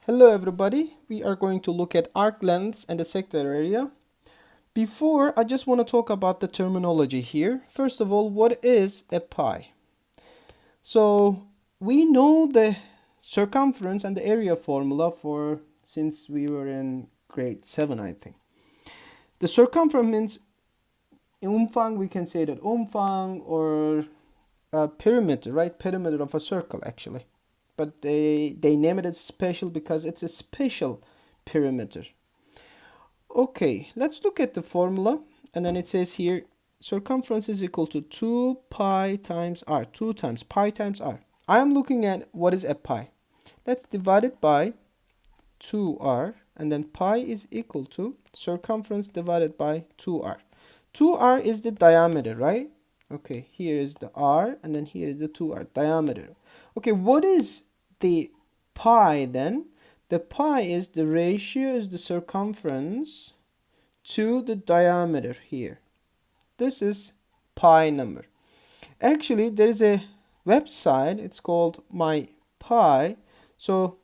Hello everybody, we are going to look at arc lengths and the sector area. Before, I just want to talk about the terminology here. First of all, what is a pi? So we know the circumference and the area formula since we were in grade 7, I think. The circumference means umfang, we can say that umfang or a perimeter, right? Perimeter of a circle actually. But they name it special because it's a special perimeter. Okay, let's look at the formula. And then it says here, circumference is equal to 2 pi times r. 2 times pi times r. I am looking at what is a pi. Let's divide it by 2r. And then pi is equal to circumference divided by 2r. 2r is the diameter, right? Okay, here is the r. And then here is the 2r, diameter. Okay, what is the pi then? The pi is the ratio is the circumference to the diameter here. This is pi number. Actually, there is a website. It's called My Pi. So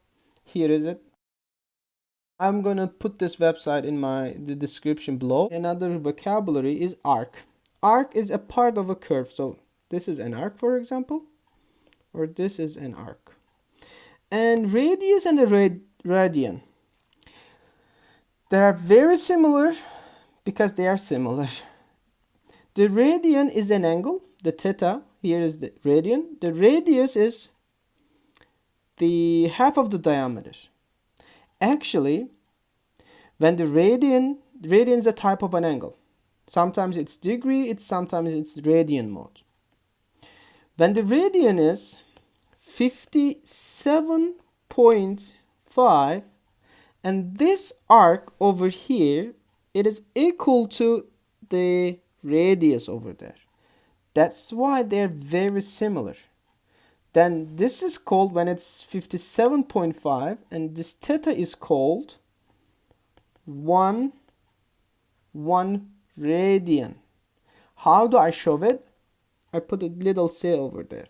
here is it. I'm gonna put this website in the description below. Another vocabulary is arc. Arc is a part of a curve. So this is an arc, for example, or this is an arc. And radius and the radian, they are very similar because they are similar. The radian is an angle, the theta. Here is the radian. The radius is the half of the diameter. Actually, when the radian is a type of an angle. Sometimes it's degree, sometimes it's radian mode. When the radian is 57.5 and this arc over here, it is equal to the radius over there. That's why they're very similar. Then this is called, when it's 57.5, and this theta is called 1 radian. How do I show it? I put a little say over there.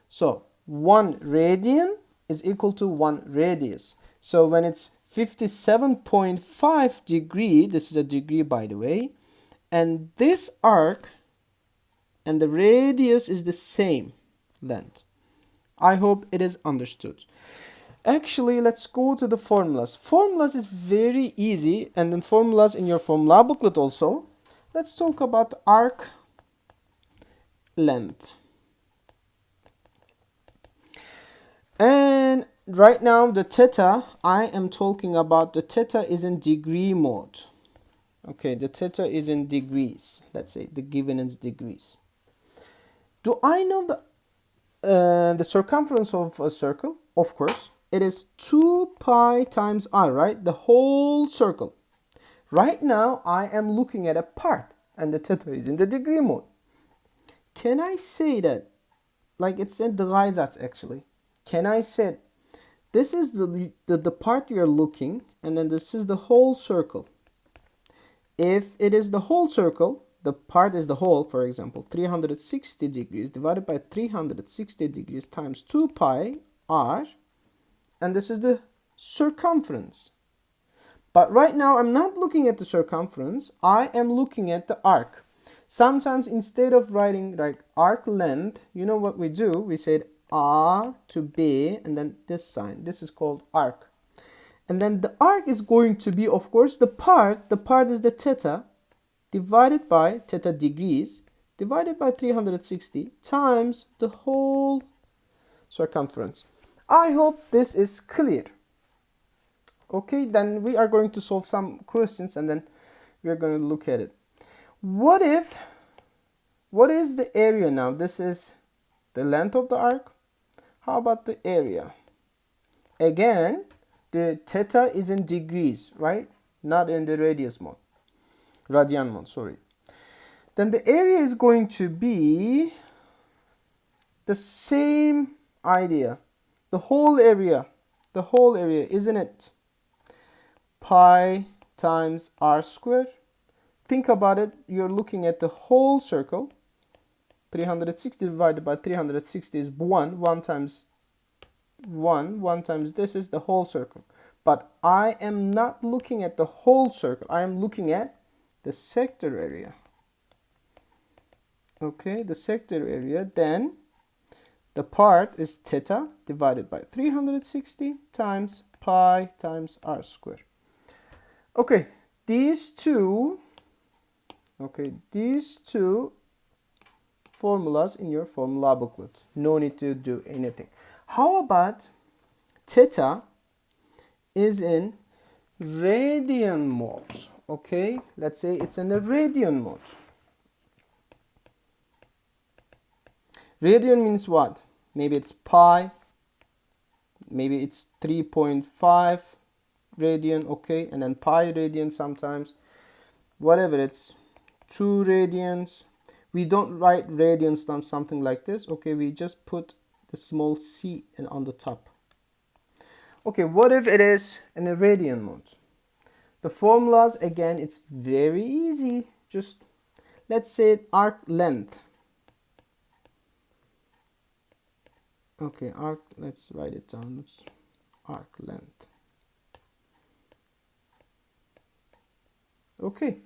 So 1 radian is equal to 1 radius. So when it's 57.5 degree, this is a degree by the way, and this arc and the radius is the same length. I hope it is understood. Actually, let's go to the formulas. Formulas is very easy, and then formulas in your formula booklet also. Let's talk about arc length. And right now the theta, I am talking about the theta is in degree mode. Okay, the theta is in degrees. Let's say the given is degrees. Do I know the circumference of a circle? Of course, it is 2 pi times r, right? The whole circle. Right now, I am looking at a part, and the theta is in the degree mode. Can I say that, like it's in Dreisatz actually? Can I say this is the part you're looking, and then this is the whole circle? If it is the whole circle, the part is the whole, for example, 360 degrees divided by 360 degrees times 2 pi r, and this is the circumference. But right now, I'm not looking at the circumference, I am looking at the arc. Sometimes instead of writing like arc length, you know what we do? We said A to B, and then this sign. This is called arc. And then the arc is going to be, of course, the part is the theta, divided by theta degrees, divided by 360, times the whole circumference. I hope this is clear. Okay, then we are going to solve some questions, and then we are going to look at it. What is the area now? This is the length of the arc. How about the area? Again, the theta is in degrees, right? Not in the radian mode, sorry. Then the area is going to be the same idea. The whole area, isn't it? Pi times r squared. Think about it, you're looking at the whole circle. 360 divided by 360 is 1 times 1 times this is the whole circle. But I am not looking at the whole circle. I am looking at the sector area. Okay, the sector area. Then the part is theta divided by 360 times pi times r squared. Okay, these two formulas in your formula booklet. No need to do anything. How about theta is in radian mode? Okay, let's say it's in a radian mode. Radian means what? Maybe it's pi, maybe it's 3.5 radian, okay, and then pi radian sometimes. Whatever, it's 2 radians. We don't write radians on something like this, okay, we just put the small c on the top. Okay, what if it is in a radian mode? The formulas, again, it's very easy. Just let's say arc length. Okay, arc, let's write it down. It's arc length. Okay.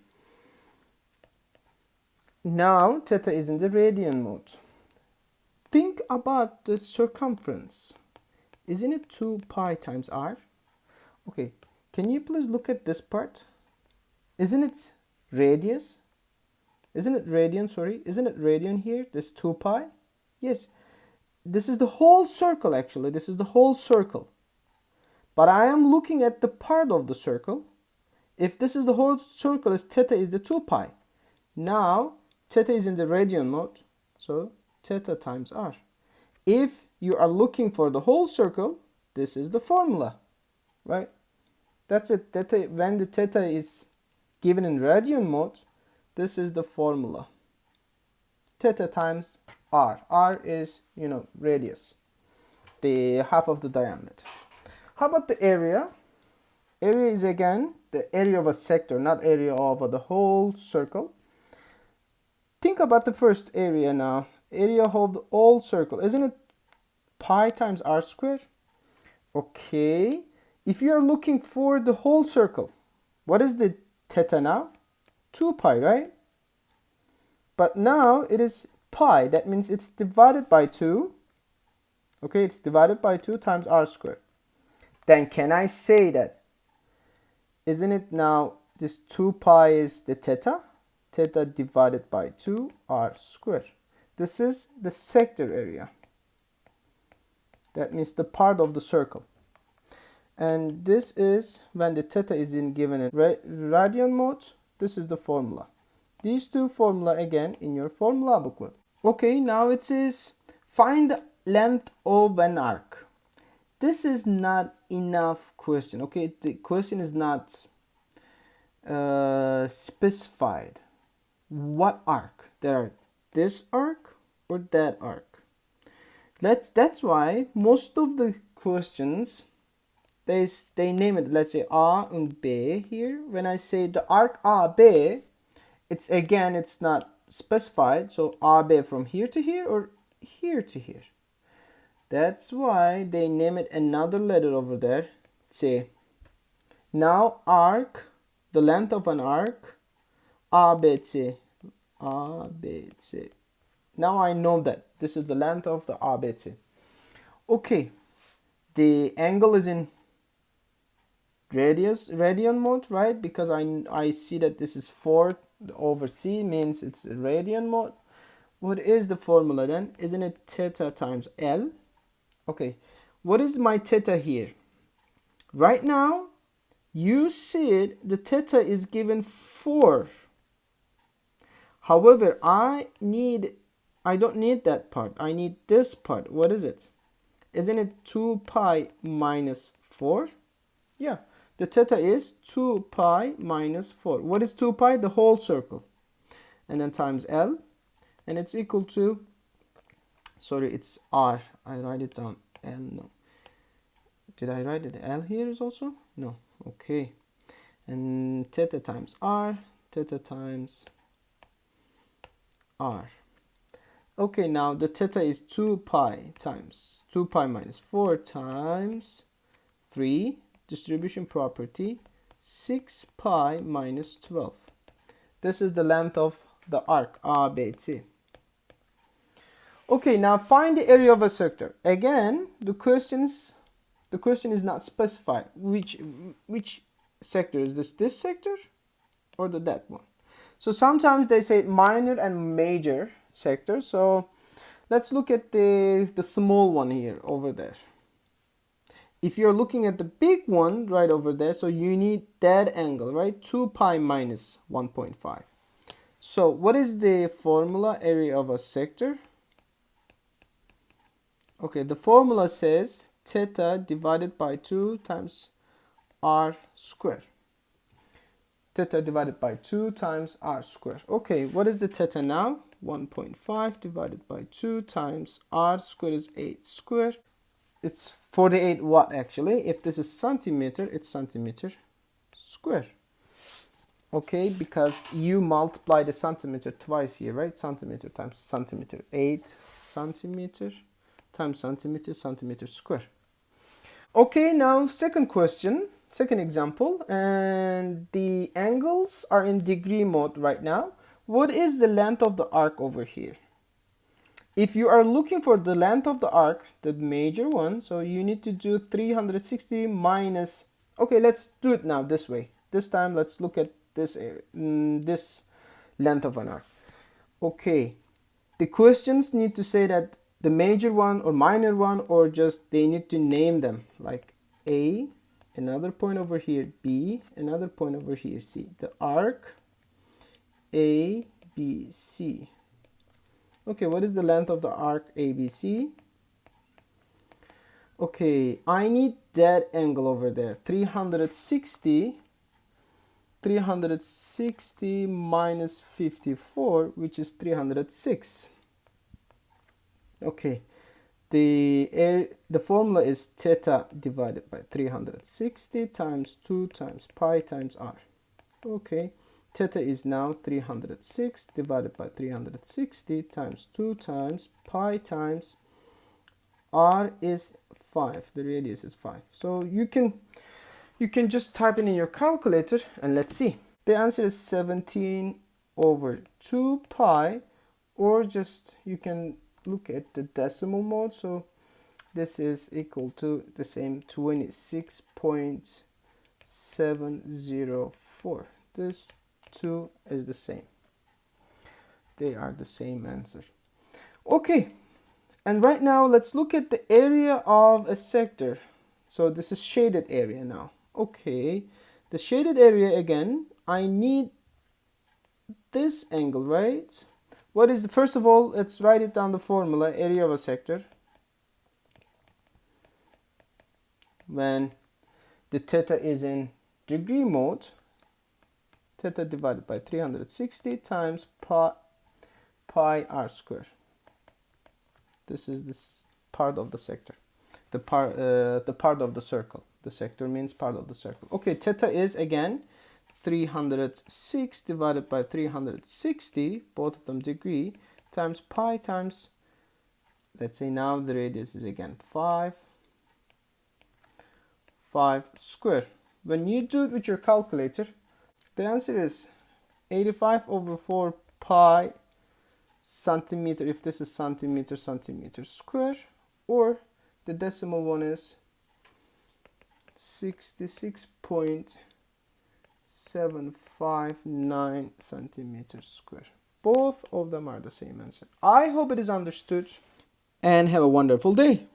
Now theta is in the radian mode. Think about the circumference. Isn't it 2 pi times r? Okay, can you please look at this part? Isn't it radius? Isn't it radian, sorry? Isn't it radian here? This 2 pi? Yes. This is the whole circle actually. This is the whole circle. But I am looking at the part of the circle. If this is the whole circle, theta is the 2 pi. Now, theta is in the radian mode. So, theta times r. If you are looking for the whole circle, this is the formula. Right? That's it. Theta, when the theta is given in radian mode, this is the formula. Theta times r. R is, radius. The half of the diameter. How about the area? Area is again the area of a sector, not area of the whole circle. Think about the first area now. Area of the whole circle. Isn't it pi times r squared? Okay. If you are looking for the whole circle, what is the theta now? 2 pi, right? But now it is pi. That means it's divided by 2. Okay, it's divided by 2 times r squared. Then can I say that, isn't it now this 2 pi is the theta? Theta divided by 2 r squared. This is the sector area. That means the part of the circle. And this is when the theta is given in radian mode. This is the formula. These two formula again in your formula booklet. Okay, now it says find the length of an arc. This is not enough question. Okay, the question is not specified. What arc? There are this arc or that arc. That's why most of the questions they name it. Let's say A and B here. When I say the arc AB, it's not specified. So AB from here to here or here to here. That's why they name it another letter over there. Say now arc, the length of an arc ABC. ABC. Now I know that this is the length of the ABC. Okay, the angle is in radian mode, right? Because I see that this is 4 over c means it's radian mode. What is the formula then? Isn't it theta times L? Okay, what is my theta here? Right now, you see it, the theta is given 4. However, I don't need that part. I need this part. What is it? Isn't it 2 pi minus 4? Yeah, the theta is 2 pi minus 4. What is 2 pi? The whole circle. And then times L. And it's equal to, sorry, it's R. I write it down. L, no. Did I write it L here is also? No. Okay. And theta times R. Theta times R. Okay, now the theta is 2 pi times 2 pi minus 4 times 3. distribution property, 6 pi minus 12. This is the length of the arc ABC. Okay, now find the area of a sector. Again, the question is not specified. Which sector is this sector or that one? So sometimes they say minor and major sector. So let's look at the small one here over there. If you're looking at the big one right over there, so you need that angle, right? 2 pi minus 1.5. So what is the formula area of a sector? Okay, the formula says theta divided by 2 times r square. Theta divided by 2 times r square. Okay, what is the theta now? 1.5 divided by 2 times r square is 8 square. It's 48 watt actually. If this is centimeter, it's centimeter square. Okay, because you multiply the centimeter twice here, right? Centimeter times centimeter. 8 centimeter times centimeter square. Okay, now second question, second example, and the angles are in degree mode right now. What is the length of the arc over here? If you are looking for the length of the arc, the major one, so you need to do 360 minus, okay, let's do it now this way. This time let's look at this area, this length of an arc. Okay, the questions need to say that the major one or minor one, or just they need to name them, like A, another point over here, B, another point over here, C. The arc A, B, C. Okay, what is the length of the arc ABC? Okay, I need that angle over there. 360 minus 54, which is 306. Okay, the formula is theta divided by 360 times 2 times pi times r. Okay, theta is now 306 divided by 360 times 2 times pi times r is 5. The radius is 5. So you can just type it in your calculator and let's see. The answer is 17 over 2 pi, or just you can look at the decimal mode. So this is equal to the same 26.704. This 2 is the same. They are the same answer. Okay, and right now let's look at the area of a sector. So this is shaded area now. Okay, the shaded area again, I need this angle, right? What is the, first of all, let's write it down, the formula, area of a sector. When the theta is in degree mode, theta divided by 360 times pi r square. This is this part of the sector, the part of the circle. The sector means part of the circle. Okay, theta is again 306 divided by 360, both of them degree, times pi times, let's say now the radius is again 5 square. When you do it with your calculator, the answer is 85 over 4 pi centimeter, if this is centimeter square, or the decimal one is 66.759 centimeters square. Both of them are the same answer. I hope it is understood, and have a wonderful day.